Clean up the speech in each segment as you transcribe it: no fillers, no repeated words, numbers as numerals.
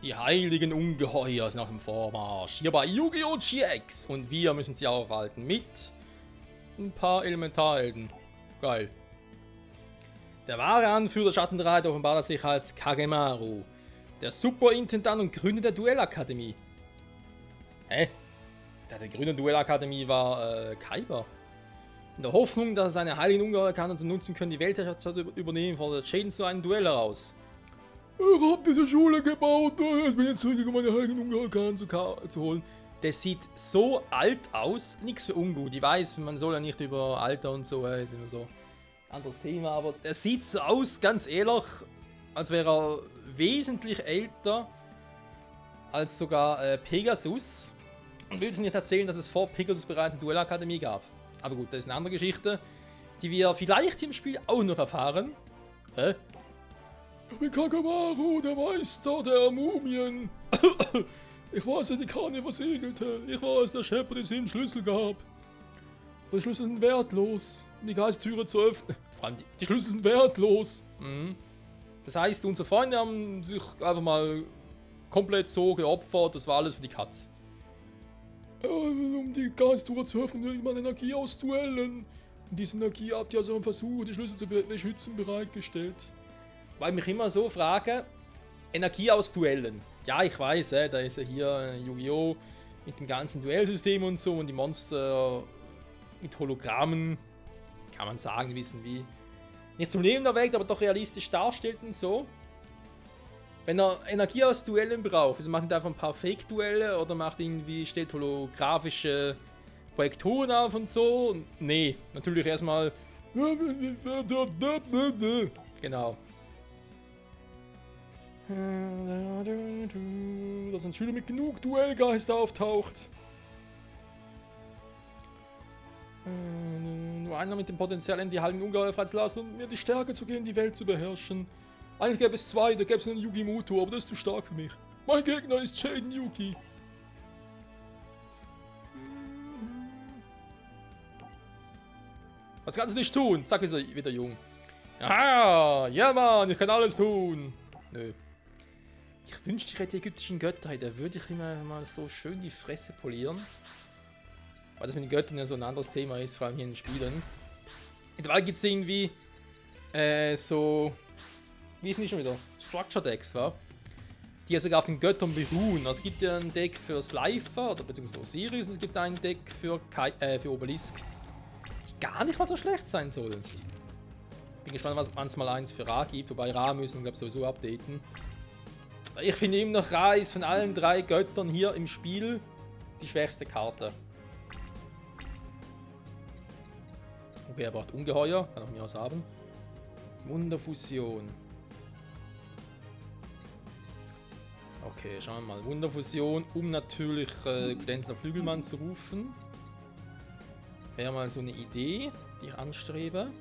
Die heiligen Ungeheuer sind auf dem Vormarsch. Hier bei Yu-Gi-Oh! GX. Und wir müssen sie aufhalten mit ein paar Elementarhelden. Geil. Der wahre Anführer der Schattenreiter offenbart sich als Kagemaru. Der Superintendant und Gründer der Duellakademie. Hä? Der Gründer der Duellakademie war Kaiba. In der Hoffnung, dass er seine heiligen Ungeheuer kann und sie nutzen können, die Weltherrschaft übernehmen, fordert Jaden zu einem Duell heraus. Ich hab diese Schule gebaut, ich bin jetzt zurückgekommen, meine heiligen Ungeheuer zu holen. Der sieht so alt aus, nichts für ungut. Ich weiß, man soll ja nicht über Alter und so, ist immer so ein anderes Thema, aber der sieht so aus, ganz ehrlich, als wäre er wesentlich älter als sogar Pegasus. Und will sie nicht erzählen, dass es vor Pegasus bereits eine Duellakademie gab. Aber gut, das ist eine andere Geschichte, die wir vielleicht im Spiel auch noch erfahren. Hä? Ich bin Kagemaru, der Meister der Mumien. Ich weiß, die Kane versegelte. Ich weiß, der Schepper die 7 Schlüssel gab. Die Schlüssel sind wertlos, um die Geisttüre zu öffnen. Vor allem, die Schlüssel sind wertlos. Mhm. Das heißt, unsere Freunde haben sich einfach mal komplett so geopfert. Das war alles für die Katz. Um die Geisttüre zu öffnen, will ich meine Energie ausduellen. Und diese Energie habt ihr also einen Versuch, die Schlüssel zu beschützen, bereitgestellt. Weil ich mich immer so frage, Energie aus Duellen. Ja, ich weiß, da ist ja hier Yu-Gi-Oh! Mit dem ganzen Duellsystem und so und die Monster mit Hologrammen, kann man sagen, wissen wie. Nicht zum Leben erweckt, aber doch realistisch darstellt und so. Wenn er Energie aus Duellen braucht, also macht er einfach ein paar Fake-Duelle oder macht irgendwie, stellt holographische Projektoren auf und so. Nee, natürlich erstmal. Genau. Dass ein Schüler mit genug Duellgeist auftaucht. Nur einer mit dem Potenzial, die heiligen Ungeheuer freizulassen und mir die Stärke zu geben, die Welt zu beherrschen. Eigentlich gäbe es 2, da gäbe es einen Yugi Muto, aber das ist zu stark für mich. Mein Gegner ist Jaden Yugi. Was kannst du nicht tun? Sag wieder jung. Aha, ja Mann, ich kann alles tun. Nö. Ich wünschte, ich hätte die ägyptischen Götter, da würde ich immer mal so schön die Fresse polieren. Weil das mit den Göttern ja so ein anderes Thema ist, vor allem hier in den Spielen. Mittlerweile gibt es irgendwie so, wie ist denn die schon wieder? Structure Decks, wa? Die ja sogar auf den Göttern beruhen. Also es gibt ja ein Deck für Slifer, oder beziehungsweise Osiris, und es gibt ein Deck für Obelisk. Die gar nicht mal so schlecht sein soll. Bin gespannt, wann es mal eins für Ra gibt, wobei Ra müssen wir, glaube ich, sowieso updaten. Ich finde immer noch, Ra ist von allen 3 Göttern hier im Spiel die schwächste Karte. Okay, er braucht Ungeheuer, kann auch mir was haben. Wunderfusion. Okay, schauen wir mal. Wunderfusion, um natürlich glänzender Flügelmann zu rufen. Wäre mal so eine Idee, die ich anstrebe.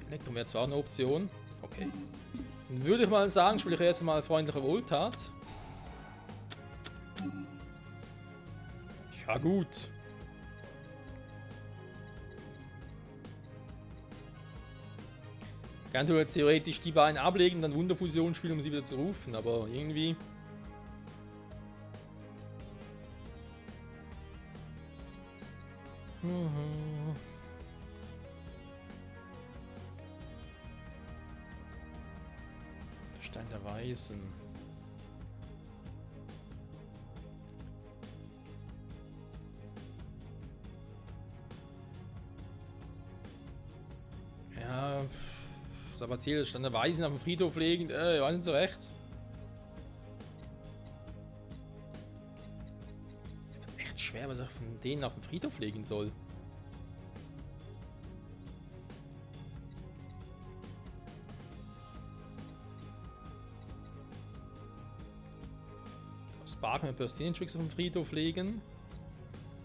Elektrum wäre zwar eine Option. Okay. Dann würde ich mal sagen, spiele ich erst mal freundliche Wohltat. Ja gut. Kannst du jetzt theoretisch die beiden ablegen und dann Wunderfusion spielen, um sie wieder zu rufen, aber irgendwie... Stein der Weisen. Ja, Sabatiel, Stein der Weisen auf dem Friedhof legen, ich weiß nicht so recht. Ist echt schwer, was ich von denen auf dem Friedhof legen soll. Spark mit Burstinien-Tricks auf dem Friedhof legen.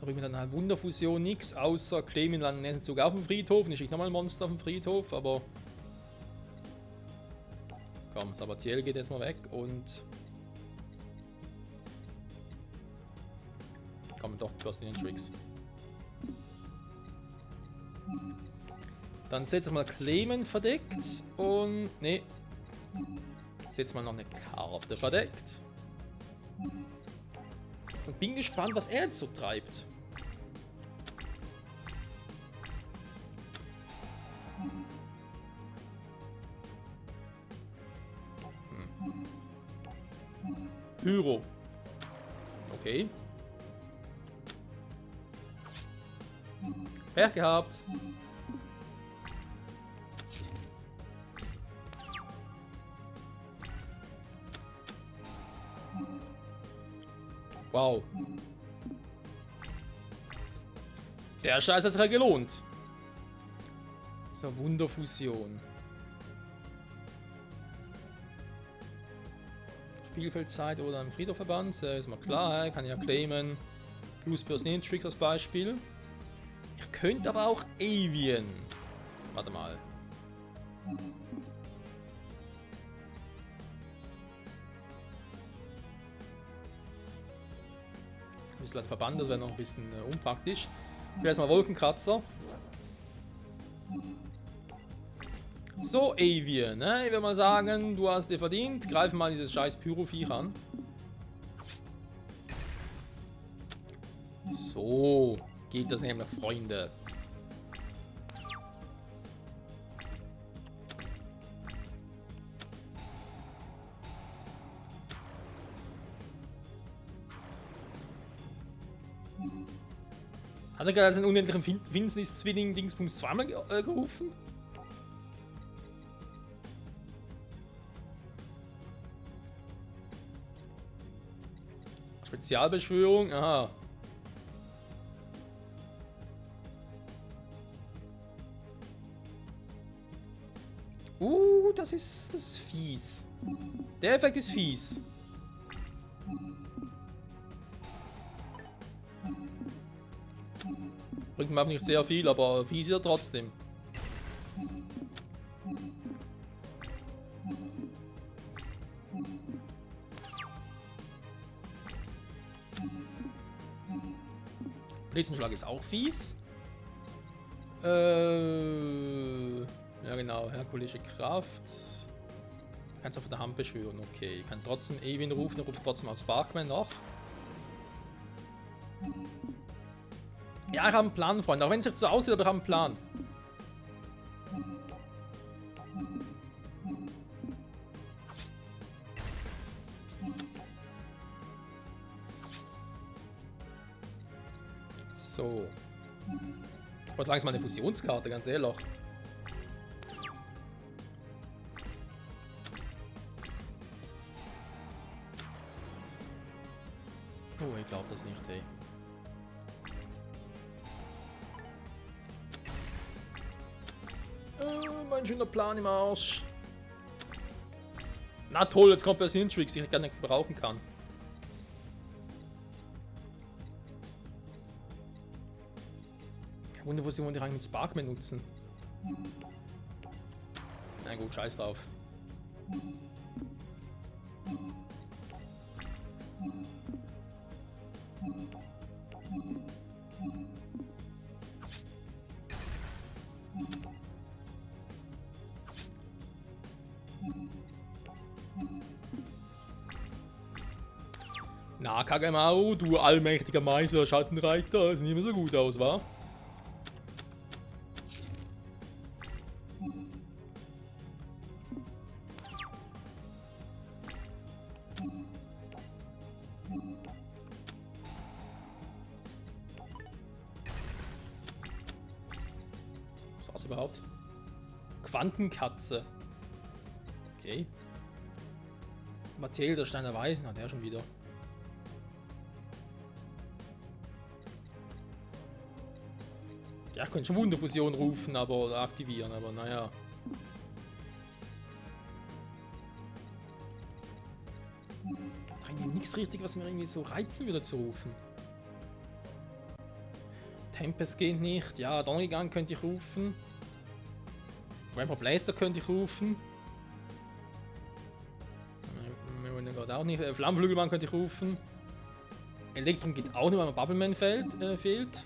Da bringt mir dann halt Wunderfusion nichts, außer Clayman langen nächsten Zug auf dem Friedhof. Und ich schicke nochmal ein Monster auf dem Friedhof, aber. Komm, Sabatiel geht jetzt mal weg und. Komm doch, Burstinien-Tricks. Dann setze ich mal Clayman verdeckt und. Nee. Setz mal noch eine Karte verdeckt. Und bin gespannt, was er jetzt so treibt. Pyro. Okay. Pech gehabt. Wow. Der Scheiß hat sich gelohnt. So, Wunderfusion. Spielfeldzeit oder im Friedhofverband, ist mal klar, kann ja claimen. Plus Personal Trick als Beispiel. Ihr könnt aber auch Avian. Warte mal. Ein bisschen Verband, das wäre noch ein bisschen unpraktisch. Ich will erstmal Wolkenkratzer. So, Avian, ne? Ich würde mal sagen, du hast dir verdient. Greif mal dieses scheiß Pyroviech an. So geht das nämlich, Freunde. Hat er gerade seinen unendlichen Finsternis-Zwilling-Dingsbums zweimal gerufen? Spezialbeschwörung, aha. Das ist fies. Der Effekt ist fies. Bringt mir nicht sehr viel, aber fies ist er trotzdem. Blitzenschlag ist auch fies. Ja genau, herkulische Kraft. Kannst auf der Hand beschwören, okay. Ich kann trotzdem Avian rufen, ruft trotzdem als Sparkman noch. Ja, ich habe einen Plan, Freunde. Auch wenn es jetzt so aussieht, aber ich habe einen Plan. So. Ich wollte langsam mal eine Fusionskarte, ganz ehrlich. Oh, ich glaube das nicht, hey. Mein schöner Plan im Arsch. Na toll, jetzt kommt Personal Tricks, die ich gar nicht brauchen kann. Wunderfusion, die rein mit Sparkman nutzen. Na gut, scheiß drauf. Na, Kagemaru, du allmächtiger Meister, Schattenreiter, sieht nicht mehr so gut aus, wa? Was ist das überhaupt? Quantenkatze. Okay. Mathilda Steiner Weisen hat er schon wieder. Ja, ich könnte schon Wunderfusion rufen, aber oder aktivieren, aber naja. Eigentlich nichts richtig, was mir irgendwie so reizen würde zu rufen. Tempest geht nicht, ja, Donnergang könnte ich rufen. Vampire Blaster könnte ich rufen. Geht auch nicht. Flammenflügelmann könnte ich rufen. Elektron geht auch nicht, weil mein Bubbleman fehlt. Fehlt.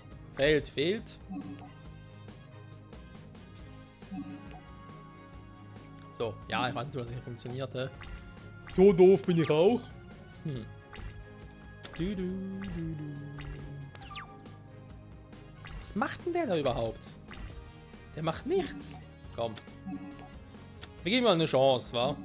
So, ja, ich weiß nicht, was hier funktioniert. So doof bin ich auch. Hm. Du, du, du, du. Was macht denn der da überhaupt? Der macht nichts. Komm. Wir geben mal eine Chance, wa?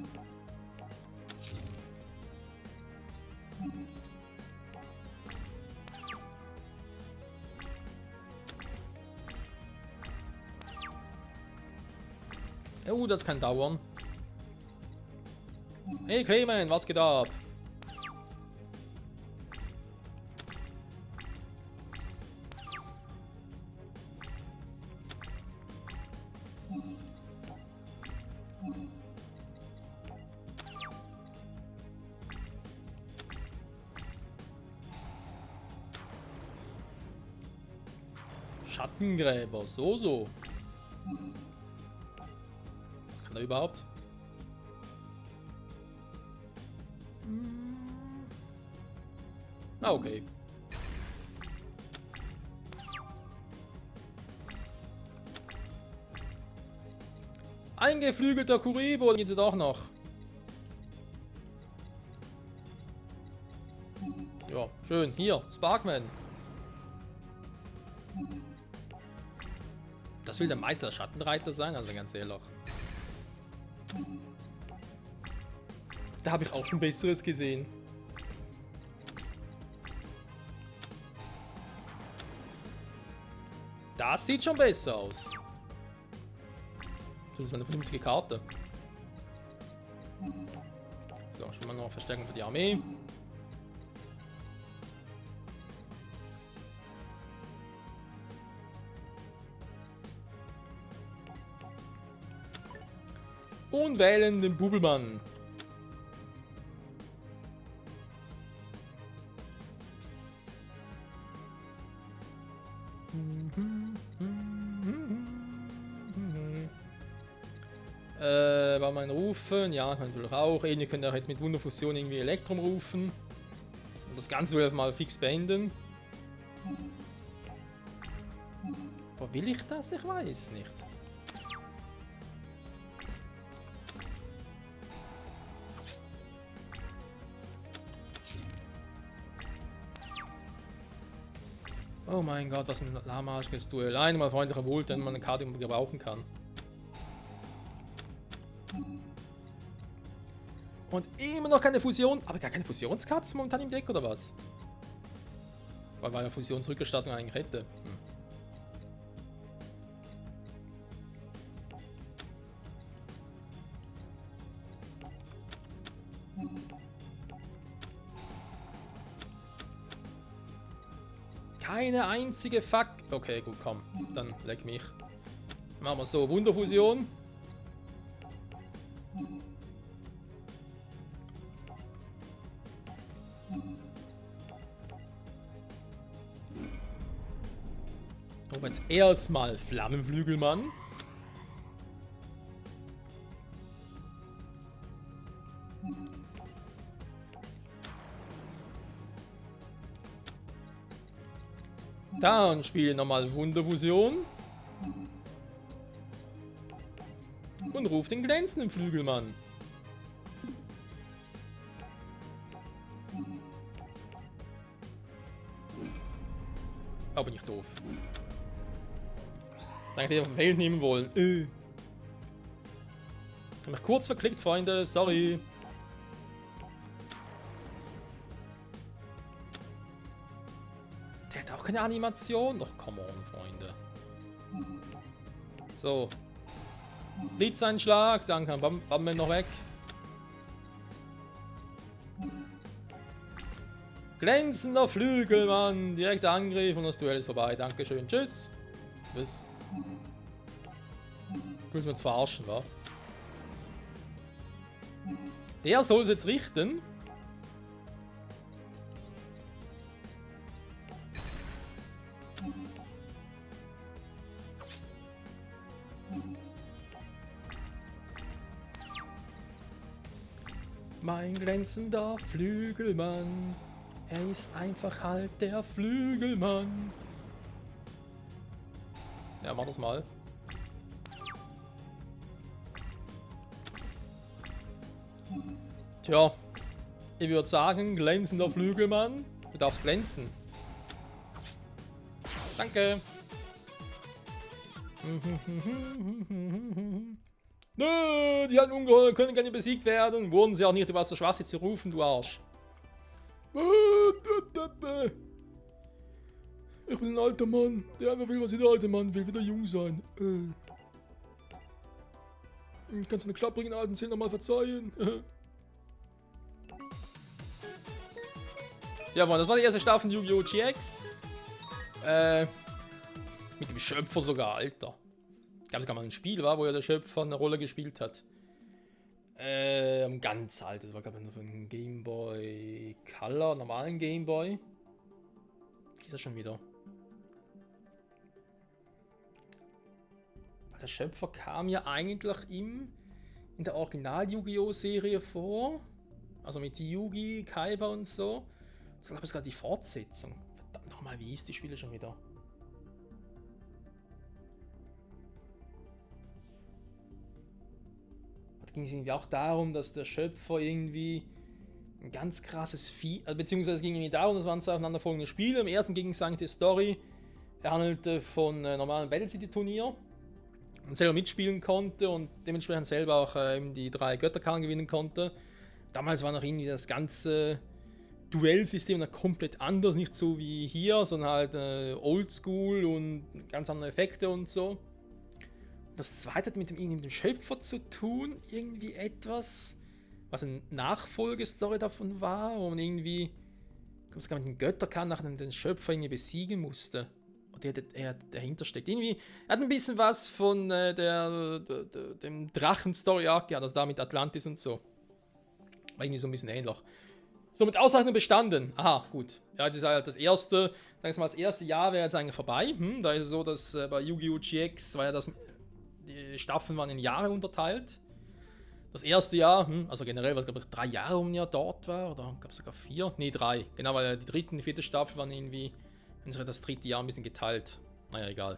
Oh, das kann dauern. Hey Clayman, was geht ab? Schattengräber, so. Was kann er überhaupt? Ah, okay. Ein geflügelter Kuribo, geht sie doch noch. Ja, schön. Hier, Sparkman. Das will der Meister Schattenreiter sein, also ganz ehrlich. Da habe ich auch schon Besseres gesehen. Das sieht schon besser aus. Das ist eine vernünftige Karte. So, schon mal noch Verstärkung für die Armee. Und wählen den Bubelmann. War mein Rufen? Ja, kann natürlich auch. Ihr könnt auch jetzt mit Wunderfusion irgendwie Elektrum rufen. Und das Ganze will ich mal fix beenden. Aber will ich das? Ich weiß nicht. Oh mein Gott, das ist ein lahmarschiges Duell. Einmal freundlicher Wohl, wenn man eine Karte gebrauchen kann. Und immer noch keine Fusion. Aber gar keine Fusionskarte ist momentan im Deck, oder was? Weil eine Fusionsrückerstattung eigentlich hätte. Keine einzige Fuck. Okay, gut, komm. Dann leck mich. Machen wir so, Wunderfusion. Aber jetzt erstmal Flammenflügelmann. Dann spiele nochmal Wunderfusion. Und ruf den glänzenden Flügelmann. Aber bin ich doof. Danke, dass ihr auf dem Feld nehmen wollen. Ich hab mich kurz verklickt, Freunde. Sorry. Der hat auch keine Animation. Doch, come on, Freunde. So. Blitzeinschlag. Dann kann Bammen noch weg. Glänzender Flügelmann. Direkter Angriff und das Duell ist vorbei. Dankeschön. Tschüss. Bis. Müssen wir uns verarschen, wa? Der soll es jetzt richten. Mein glänzender Flügelmann. Er ist einfach halt der Flügelmann. Ja, mach das mal. Tja, ich würde sagen, glänzender Flügelmann. Du darfst glänzen. Danke. Nö, die alten Ungeheuer können gar nicht besiegt werden. Wurden sie auch nicht, du warst so schwach, sie zu rufen, du Arsch. Ich bin ein alter Mann, der einfach will, was jeder alte Mann will, wieder jung sein. Kannst du eine klapprigen alten Zähne nochmal verzeihen? Ja, Mann, das war die erste Staffel von Yu-Gi-Oh! GX. Mit dem Schöpfer sogar, Alter. Gab es gar mal ein Spiel, wo ja der Schöpfer eine Rolle gespielt hat. Ganz alt, das war glaube ich von einem Game Boy Color, normalen Game Boy. Wie ist das schon wieder? Der Schöpfer kam ja eigentlich in der Original-Yu-Gi-Oh! Serie vor. Also mit Yugi, Kaiba und so. Ich glaube, es ist gerade die Fortsetzung. Verdammt nochmal, wie hieß die Spiele schon wieder? Da ging es irgendwie auch darum, dass der Schöpfer irgendwie ein ganz krasses Vieh, beziehungsweise es ging irgendwie darum, das waren zwei aufeinanderfolgende Spiele. Im ersten ging es eigentlich die Story. Er handelte von normalen Battle City Turnier und selber mitspielen konnte und dementsprechend selber auch die 3 Götterkarten gewinnen konnte. Damals war noch irgendwie das ganze Duellsystem noch komplett anders, nicht so wie hier, sondern halt oldschool und ganz andere Effekte und so. Das zweite hat mit dem Schöpfer zu tun, irgendwie etwas, was eine Nachfolgestory davon war, wo man irgendwie, ich glaube, es gab mit den Götterkarten nachher den Schöpfer irgendwie besiegen musste. Der dahinter steckt. Irgendwie, er hat ein bisschen was von dem Drachen-Story-Arc gehabt, also da mit Atlantis und so. War irgendwie so ein bisschen ähnlich. So, mit Auszeichnung bestanden. Aha, gut. Ja, jetzt ist halt das erste, sagen wir mal, das erste Jahr wäre jetzt eigentlich vorbei. Da ist es so, dass bei Yu-Gi-Oh! GX war ja die Staffeln waren in Jahre unterteilt. Das erste Jahr, also generell, was glaube ich 3 Jahre um ein Jahr dort war, oder gab es sogar 4? Ne, 3. Genau, weil die dritte und die 4. Staffel waren irgendwie, das 3. Jahr ein bisschen geteilt. Naja, egal.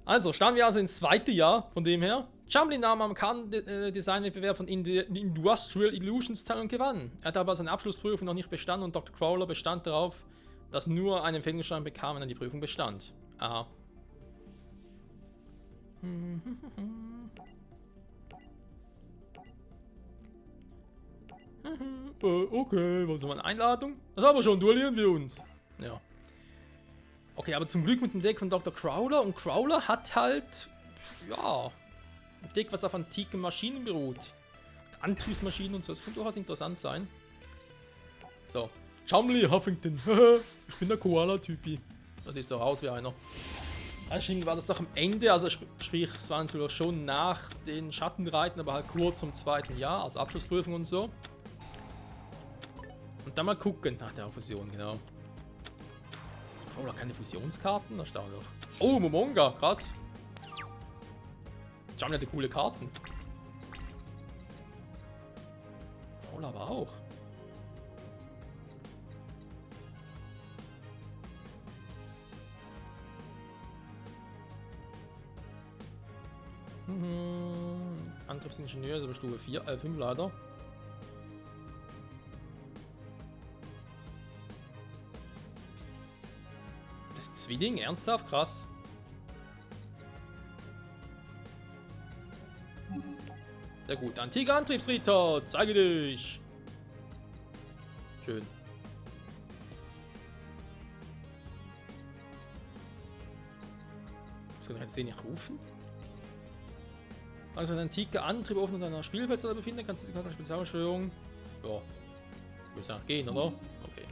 Also, starten wir also ins 2. Jahr, von dem her. Chumley nahm am Khan-Design-Wettbewerb von Industrial Illusions teil und gewann. Er hat aber seine Abschlussprüfung noch nicht bestanden und Dr. Crowler bestand darauf, dass nur ein Empfängnisschein bekam, wenn er die Prüfung bestand. Aha. Okay, was haben wir, eine Einladung? Das haben wir schon, duellieren wir uns. Ja. Okay, aber zum Glück mit dem Deck von Dr. Crowler. Und Crowler hat halt, ja, ein Deck, was auf antiken Maschinen beruht. Antriebsmaschinen und so, das könnte durchaus interessant sein. So, Chumley Huffington. Ich bin der Koala-Typi. Das ist doch aus wie einer. Anscheinend war das doch am Ende, also sprich, es war natürlich schon nach den Schattenreiten, aber halt kurz zum 2. Jahr, also Abschlussprüfung und so. Und dann mal gucken nach der Fusion, genau. Oh, keine Fusionskarten? Erstaunlich. Oh, Momonga, krass. Chumley hatte coole Karten. Troll aber auch. Antriebsingenieur ist aber Stufe 5 leider. Das Zwilling, ernsthaft? Krass. Sehr gut. Antiker Antriebsritter, zeige dich. Schön. Was kann ich jetzt den nicht rufen? Also ein antiker Antrieb offen unter einer Spielfeldzelle befinden, kannst du die Karte Spezialbeschwörung. Ja. Ich würde sagen, gehen, oder? Okay.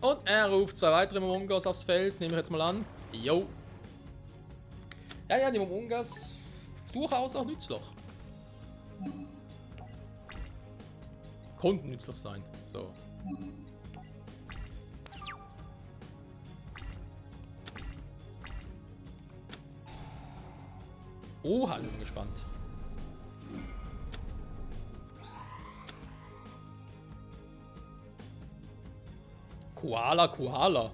Und er ruft 2 weitere Momongas aufs Feld, nehme ich jetzt mal an. Jo. Ja, die Momongas durchaus auch nützlich. Konnten nützlich sein. So. Oh, hallo, bin gespannt. Koala.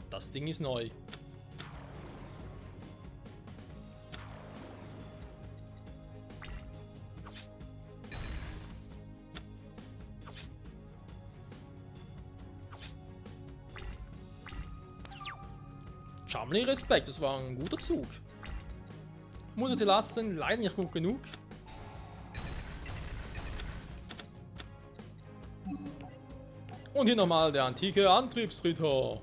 Das Ding ist neu. Chumley, Respekt, das war ein guter Zug. Muss ich dir lassen, leider nicht gut genug. Und hier nochmal der antike Antriebsritter.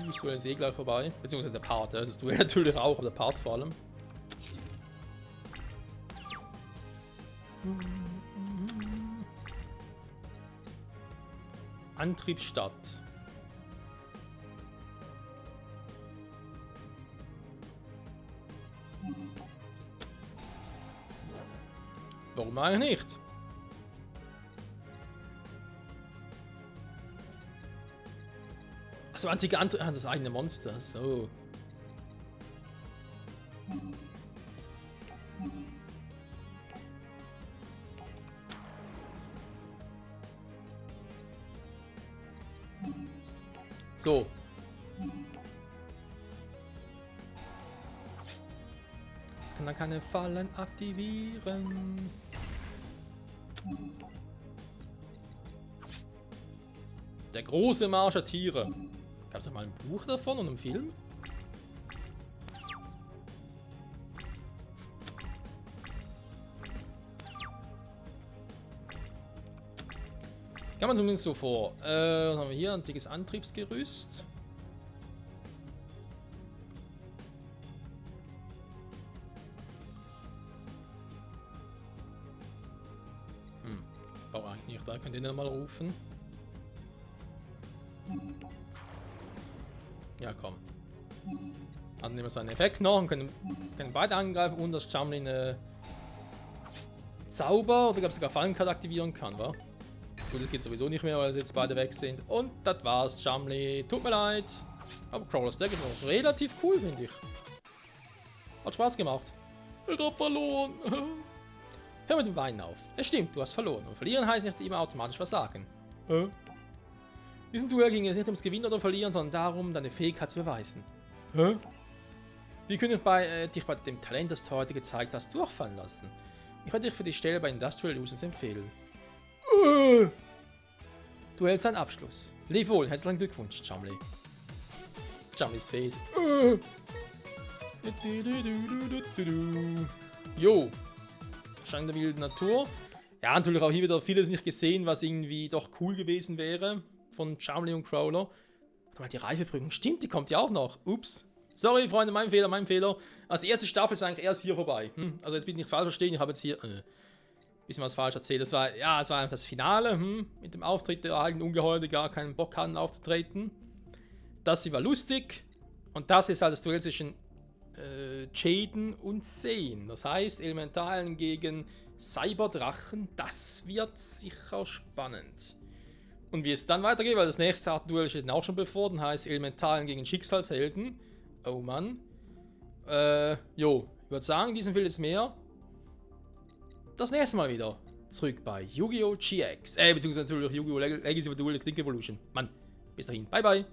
Das Duell ist eh gleich vorbei. Beziehungsweise der Part, ja. Das Duell natürlich auch, aber der Part vor allem. Antriebsstadt. Warum eigentlich nicht? Also antike Antrieb, das eigene Monster, so. So. Jetzt kann er keine Fallen aktivieren. Der große Marsch der Tiere. Gab es da mal ein Buch davon und einen Film? Kann man zumindest so vor. Was haben wir hier? Antikes Antriebsgerüst. Brauche eigentlich nicht, da könnt ihr den mal rufen. Ja, komm. Dann nehmen wir seinen Effekt noch und können beide angreifen und das Chumley eine Zauber oder ich glaube sogar Fallenkarte aktivieren kann, wa? Gut, das geht sowieso nicht mehr, weil sie jetzt beide weg sind. Und das war's, Chumley. Tut mir leid. Aber Crawler's Deck ist noch relativ cool, finde ich. Hat Spaß gemacht. Ich hab verloren. Hör mit dem Weinen auf. Es stimmt, du hast verloren. Und verlieren heißt nicht immer automatisch versagen. In diesem Duell ging es nicht ums Gewinnen oder Verlieren, sondern darum, deine Fähigkeit zu beweisen. Wie können wir dich bei dem Talent, das du heute gezeigt hast, durchfallen lassen? Ich werde dich für die Stelle bei Industrial Illusions empfehlen. Du hältst einen Abschluss. Leb wohl, herzlichen Glückwunsch, Chumley. Chumleys Face. Jo. Schein der wilden Natur. Ja, natürlich auch hier wieder vieles nicht gesehen, was irgendwie doch cool gewesen wäre. Von Chumley und Crawler. Warte mal, die Reifeprüfung. Stimmt, die kommt ja auch noch. Ups. Sorry, Freunde, mein Fehler, mein Fehler. Also die erste Staffel ist eigentlich erst hier vorbei. Also jetzt bitte nicht falsch verstehen, ich habe jetzt hier bisschen was falsch erzählt. Das war, ja, es war einfach das Finale, mit dem Auftritt der eigenen Ungeheuer, die gar keinen Bock hatten aufzutreten. Das hier war lustig. Und das ist halt das Duell zwischen Jaden und Zane. Das heißt, Elementalen gegen Cyberdrachen. Das wird sicher spannend. Und wie es dann weitergeht, weil das nächste Art-Duell steht auch schon bevor, dann heißt Elementalen gegen Schicksalshelden. Oh Mann. Jo, ich würde sagen, diesen will es mehr. Das nächste Mal wieder zurück bei Yu-Gi-Oh! GX. Beziehungsweise natürlich Yu-Gi-Oh! Legacy of Duelist Link Evolution. Mann, bis dahin. Bye, bye.